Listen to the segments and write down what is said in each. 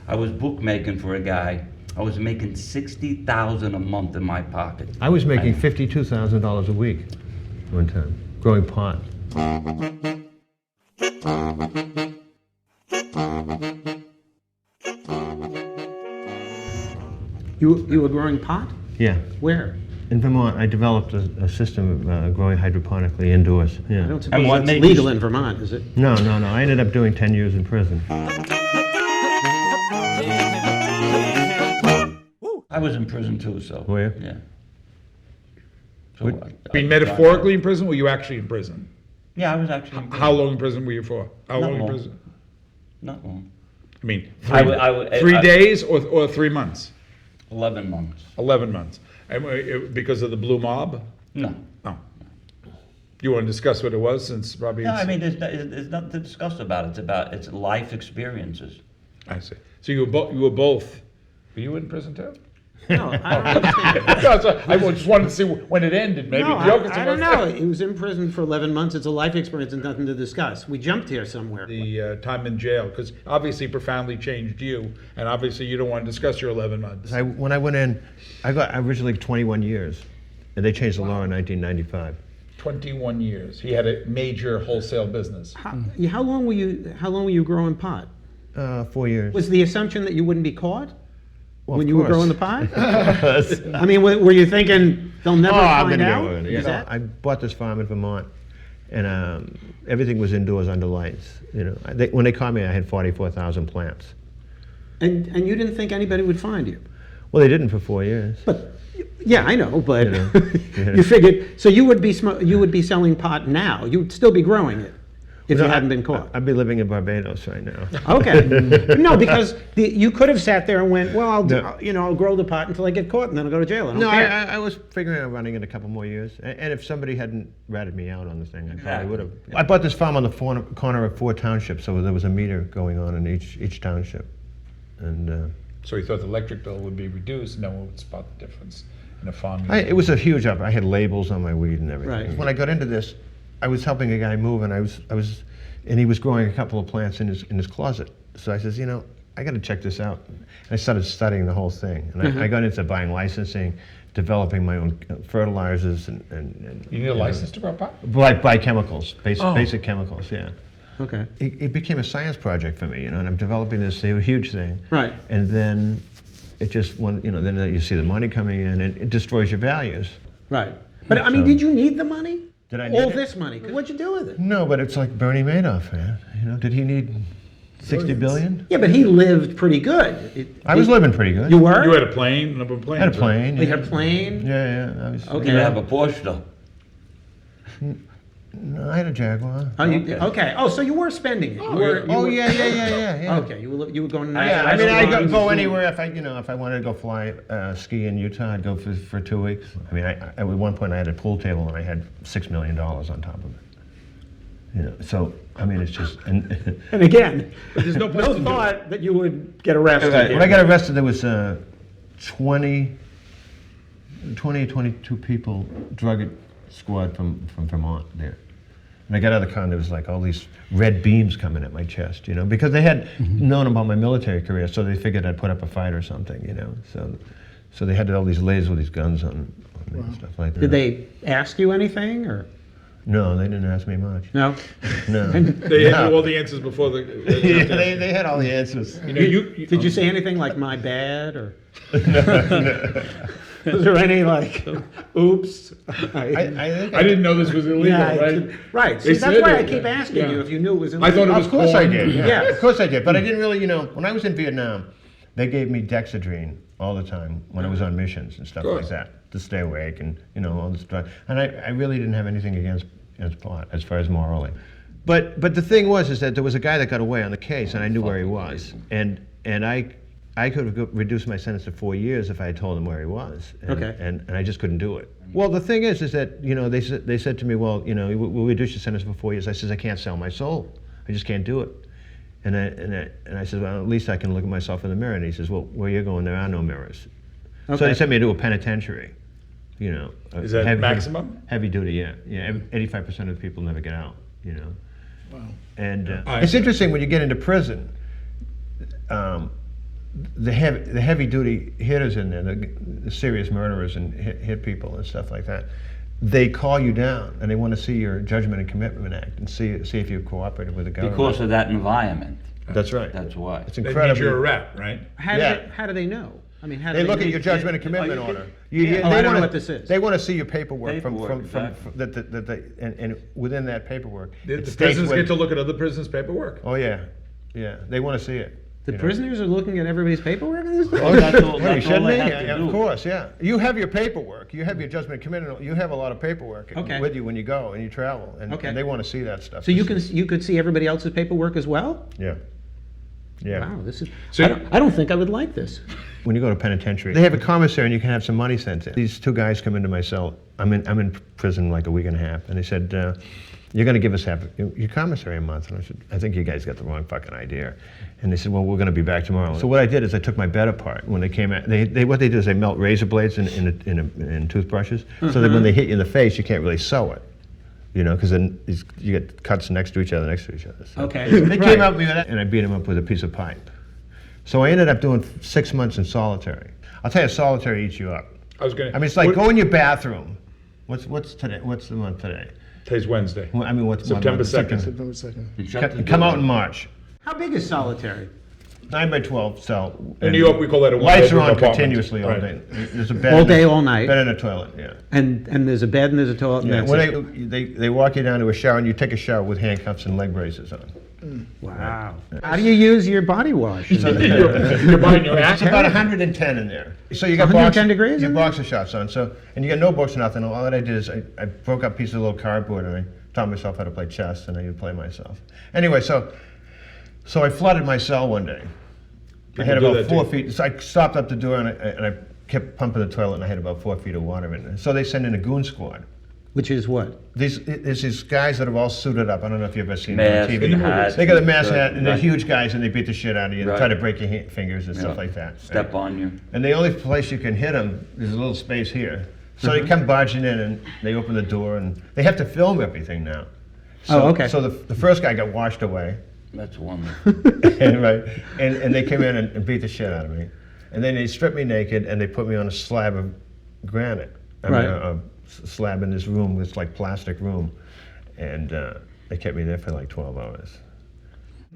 I was bookmaking for a guy. I was making $60,000 a month in my pocket. I was making $52,000 a week one time, growing pot. You were growing pot? Yeah. Where? In Vermont, I developed a system of growing hydroponically indoors. Yeah. I don't suppose what that's made legal you- in Vermont, is it? No. I ended up doing 10 years in prison. I was in prison too, so. Were you? Yeah. So, I mean, metaphorically in prison, or were you actually in prison? Yeah, I was actually in prison. How long in prison were you for? How Not long in long. prison? Not long. I mean, I 3 I- days or 3 months? 11 months. 11 months. And because of the blue mob? No. Oh. You want to discuss what it was, since Robbie? No, I mean, there's nothing to discuss about it. It's life experiences. I see. So you were both. Were you in prison too? No, I don't understand. No, so I just wanted to see when it ended. Maybe No, joke I don't know. He was in prison for 11 months. It's a life experience and nothing to discuss. We jumped here somewhere. The time in jail, because obviously profoundly changed you, and obviously you don't want to discuss your 11 months. When I went in, I got originally 21 years, and they changed the law in 1995. 21 years. He had a major wholesale business. How long were you growing pot? 4 years. Was the assumption that you wouldn't be caught Well, when of you were course. growing the pot? I mean, were you thinking they'll never find out? You Is know, that- I bought this farm in Vermont, and everything was indoors under lights. You know, when they caught me, I had 44,000 plants. And you didn't think anybody would find you? Well, they didn't for 4 years. But yeah, I know. But You know, yeah. you figured so you would be selling pot now. You'd still be growing it if you hadn't been caught. I'd be living in Barbados right now. Okay. No, because you could have sat there and went, well, No. I'll grow the pot until I get caught, and then I'll go to jail. I don't No, care. I was figuring on running it a couple more years, and if somebody hadn't ratted me out on the thing, I probably Exactly. would have. I bought this farm on the corner of 4 townships, so there was a meter going on in each township, and So he thought the electric bill would be reduced, and no one would spot the difference in a farm. it was a huge up. I had labels on my weed and everything. Right. When I got into this, I was helping a guy move, and and he was growing a couple of plants in his closet. So I says, I got to check this out. And I started studying the whole thing, and I got into buying licensing, developing my own fertilizers, and You need a license to grow pot? buy chemicals, basic chemicals. Yeah. Okay. It became a science project for me, and I'm developing this huge thing. Right. And then it just then you see the money coming in, and it destroys your values. Right. But I mean, So- did you need the money? Did I need all it? this money? What'd you do with it? No, but it's like Bernie Madoff, man. Did he need 60 billion? Yeah, but he lived pretty good. I was living pretty good. You were? You had a plane, number of planes. I had a plane. You Yeah, had a plane? yeah. I was. Okay. You didn't have a Porsche though. No, I had a Jaguar. Oh, okay. Oh, so you were spending it. You were, Yeah. Okay, you were going to Yeah, nice I mean, I restaurants. go anywhere if I wanted to go fly ski in Utah, I'd go for 2 weeks. I mean, at one point I had a pool table and I had $6 million on top of it. So I mean, it's just and And again, There's no place to do it. thought that you would get arrested. when I got arrested, there was 20 or 22 people drug squad from Vermont there. And I got out of the car and there was like all these red beams coming at my chest, because they had known about my military career, so they figured I'd put up a fight or something, So they had all these lasers with these guns on me and stuff like that. Did they ask you anything or No, they didn't ask me much. no? No. They had all the answers before the. Yeah, they had all the answers. Did you say anything like "my bad" or? Was there any like, "oops"? I think I didn't know this was illegal, Yeah, right? right. They See, that's said why I it, keep yeah. asking Yeah. you if you knew it was I illegal. thought it was Of course I corn. did. Yeah. Of course I did. But I didn't really, when I was in Vietnam, they gave me Dexedrine all the time when I was on missions and stuff Good. like that to stay awake and all this stuff. And I really didn't have anything against pot as far as morally. But the thing is that there was a guy that got away on the case, and I knew where he was, and I could have reduced my sentence to 4 years if I had told him where he was. And, Okay. And I just couldn't do it. Well, the thing is that they said to me, well, we'll reduce your sentence for 4 years. I says I can't sell my soul. I just can't do it. And I said, well, at least I can look at myself in the mirror. And he says, well, where you're going, there are no mirrors. So Okay. they sent me to a penitentiary. Is that maximum? Heavy duty, yeah. 85% of the people never get out. Wow. And I- it's interesting when you get into prison. the heavy duty hitters in there, the serious murderers and hit people and stuff like that, they call you down and they want to see your Judgment and Commitment Act and see if you've cooperated with the government. Because of that environment. That's right. That's why. It's That means incredible. you're a rep, right? How do they know? I mean, how do They look at know? your Judgment and Commitment you can- order. Yeah. Oh, I don't know what this is. They want to see your paperwork from Exactly. and within that paperwork. The it states prisoners what- get to look at other prisoners' paperwork. Oh yeah, yeah. They want to see it. The you know. prisoners are looking at everybody's paperwork in this? Oh, that's all, Well, you that's all shouldn't they they? have Yeah, to of do. course, yeah. You have your paperwork. You have your Judgment and Commitment. You have a lot of paperwork Okay. with you when you go and you travel, and, Okay. and they want to see that stuff. So you could see everybody else's paperwork as well? Yeah. Yeah. Wow, this is. So- I don't think I would like this. When you go to penitentiary, they have a commissary and you can have some money sent in. These two guys come into my cell. I'm in prison like a week and a half, and they said, "You're going to give us half your commissary a month." And I said, "I think you guys got the wrong fucking idea." And they said, "Well, we're going to be back tomorrow." So what I did is I took my bed apart. When they came out, what they do is they melt razor blades in toothbrushes, so that when they hit you in the face, you can't really sew it. You know, because then you get cuts next to each other. So Okay. they Right. came up with me with that, and I beat him up with a piece of pipe. So I ended up doing 6 months in solitary. I'll tell you, solitary eats you up. I was going I mean, it's like go in your bathroom. What's today? What's the month today? Today's Wednesday. Well, I mean, what's September what month? 2nd. September 2nd. You shut the Come door. out in March. How big is solitary? 9 by 12 cell. In New York, we call that a Lights are one-bedroom on apartment. continuously all Right. day. There's a bed. All and a- day, all night. Bed and a toilet. Yeah. And there's a bed and there's a toilet and Yeah. that's When it. they walk you down to a shower and you take a shower with handcuffs and leg braces on. Wow. How do you use your body wash? You're buying your It's act. about 110 in there. So you got 110 degrees Your in there? boxer shorts on. So and you got no books, nothing. All that I did is I broke up pieces of little cardboard and I taught myself how to play chess and I would play myself. Anyway, so I flooded my cell one day. I had People do about that 4 too. feet. So I stopped up the door and I kept pumping the toilet and I had about 4 feet of water in there. So they send in a goon squad. Which is what? There's these guys that are all suited up. I don't know if you've ever seen Mask, them on TV. hat, They got a mask right, hat and they're right. huge guys and they beat the shit out of you. They Right. try to break your fingers and stuff Yeah. like that. Step on you. And the only place you can hit them is a little space here. So they come barging in and they open the door and they have to film everything now. So, Oh, okay. So the first guy got washed away, That's wonderful. and, right, and they came in and beat the shit out of me. And then they stripped me naked and they put me on a slab of granite. I mean, Right. a slab in this room, this like plastic room. And they kept me there for like 12 hours.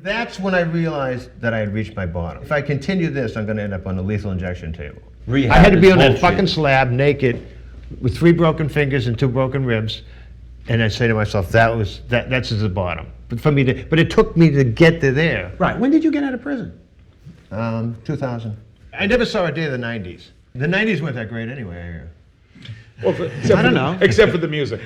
That's when I realized that I had reached my bottom. If I continue this, I'm going to end up on the lethal injection table. Rehab I had to be is on that bullshit. fucking slab naked with 3 broken fingers and 2 broken ribs. And I say to myself, that's the bottom. But it took me to get to there. Right. When did you get out of prison? 2000. I never saw a day of the 90s. The 90s weren't that great anyway. I hear. Well, except I don't know. Except for the music.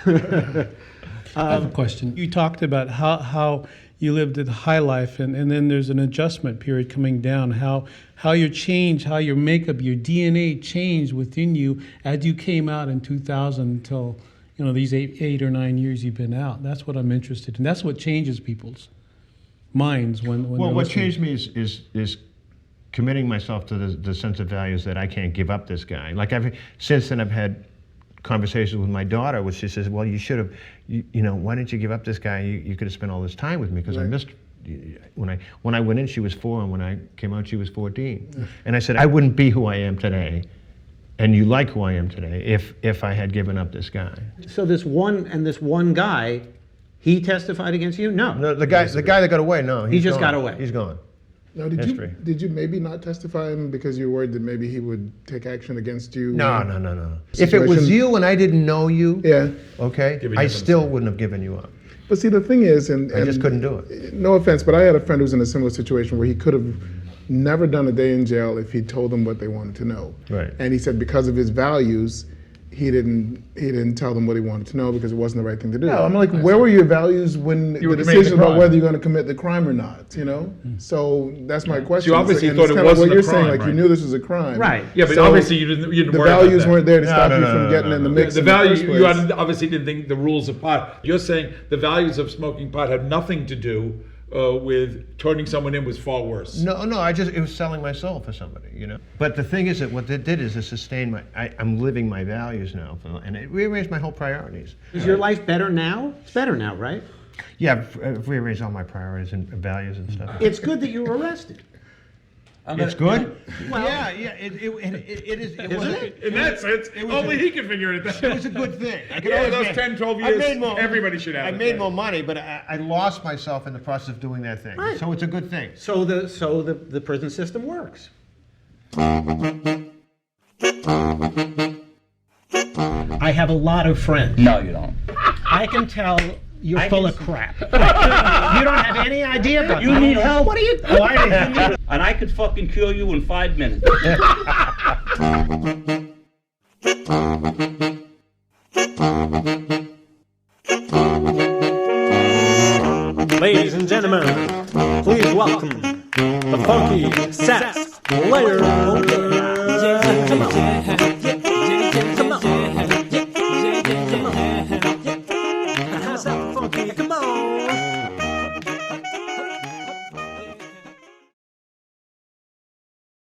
I have a question. You talked about how you lived a high life, and then there's an adjustment period coming down. How you changed, how your makeup, your DNA changed within you as you came out in 2000 until these eight or 9 years you've been out. That's what I'm interested in. That's what changes people's minds when. Well, they're what listening. changed me is committing myself to the sense of values that I can't give up this guy. Like since then I've had conversations with my daughter, which she says, "Well, you should have, why didn't you give up this guy? You could have spent all this time with me because I Right. missed." When I went in, she was 4, and when I came out, she was 14. And I said, I wouldn't be who I am today, and you like who I am today, if I had given up this guy. So this one guy, he testified against you? No. No, the guy that got away, no, He just gone. got away. He's gone. Now, History. did you maybe not testify him because you were worried that maybe he would take action against you? No. If it was Situation- you and I didn't know you, Yeah. okay, Giving I you still consent. wouldn't have given you up. But see, the thing is, and I just couldn't do it. No offense, but I had a friend who was in a similar situation where he could have never done a day in jail if he told them what they wanted to know. Right. And he said because of his values, he didn't tell them what he wanted to know because it wasn't the right thing to do. No, I'm like, where were your values when You were the committing decision the about crime. whether you're going to commit the crime or not? So that's my question. obviously And thought it's it kinda wasn't what a you're saying, crime, like right? you knew this was a crime. Right. Yeah, but So obviously you didn't the worry about values that. weren't there to stop you no, from no, getting no, in the no. mix. The in value, first you place. obviously didn't think the rules of pot. You're saying the values of smoking pot had nothing to do with turning someone in was far worse. No, it was selling my soul for somebody, But the thing is that what it did is it sustained I'm living my values now, and it rearranged my whole priorities. Is your life better now? It's better now, right? Yeah, I've rearranged all my priorities and values and stuff. It's good that you were arrested. It's good. Yeah, it is. It was In that sense, only he can figure it out. It was a good thing. I could Yeah, always those make- 10, 12 I years, made more- everybody should have I it, made right. more money, but I lost myself in the process of doing that thing. Right. So it's a good thing. So the prison system works. I have a lot of friends. No, you don't. I can tell you're I full can of crap. You don't have any idea about You need help. What are you? Oh, I need. And I could fucking kill you in 5 minutes. Ladies and gentlemen, please welcome the funky sax player.